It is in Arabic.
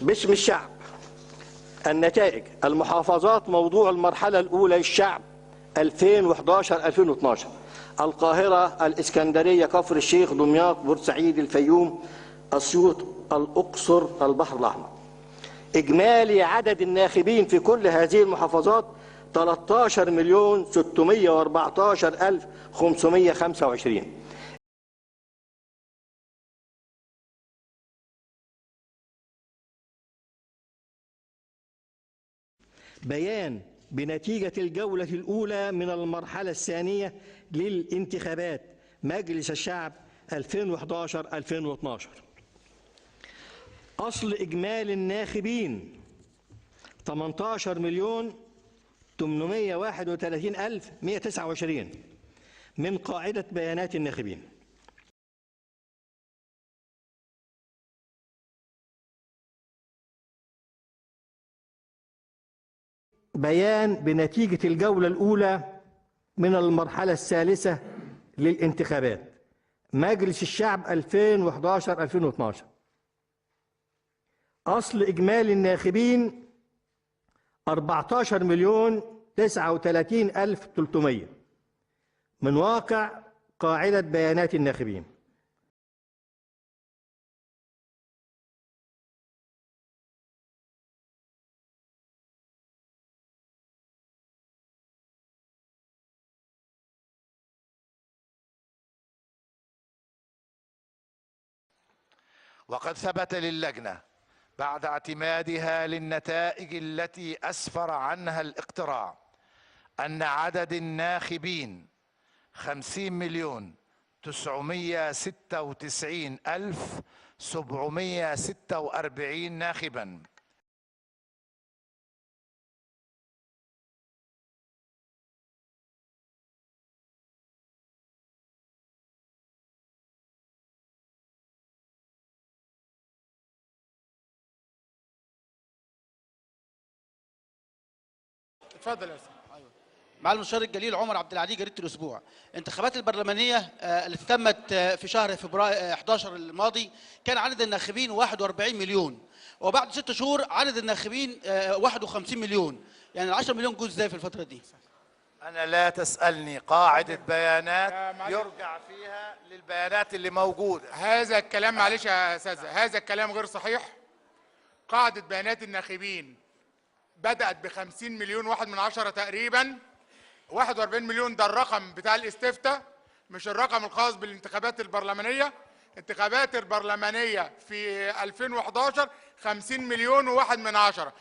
باسم الشعب. النتائج: المحافظات موضوع المرحلة الأولى للشعب 2011-2012: القاهرة، الإسكندرية، كفر الشيخ، دمياط، بورسعيد، الفيوم، أسيوط، الأقصر، البحر الأحمر. إجمالي عدد الناخبين في كل هذه المحافظات 13,614,525. بيان بنتيجة الجولة الأولى من المرحلة الثانية للانتخابات مجلس الشعب 2011-2012. أصل إجمالي الناخبين 18,831,129 من قاعدة بيانات الناخبين. بيان بنتيجة الجولة الأولى من المرحلة الثالثة للانتخابات مجلس الشعب 2011-2012. أصل إجمالي الناخبين 14,039,300 من واقع قاعدة بيانات الناخبين. وقد ثبت للجنة بعد اعتمادها للنتائج التي أسفر عنها الاقتراع أن عدد الناخبين 50,996,746 ناخبا. اتفضل يا استاذ. معالي المستشار الجليل عمر عبد العلي، جريدة الأسبوع. الانتخابات البرلمانية التي تمت في شهر فبراير 11 الماضي كان عدد الناخبين 41 مليون، وبعد 6 شهور عدد الناخبين 51 مليون، يعني 10 مليون جزء ازاي في الفترة دي؟ أنا لا تسألني قاعدة بيانات يرجع فيها للبيانات اللي موجودة. هذا الكلام معلش يا أستاذة، هذا الكلام غير صحيح. قاعدة بيانات الناخبين بدأت ب50 مليون واحد من عشرة تقريبا. 41 مليون ده الرقم بتاع الاستفتاء، مش الرقم الخاص بالانتخابات البرلمانية. الانتخابات البرلمانية في 2011 50 مليون وواحد من عشرة.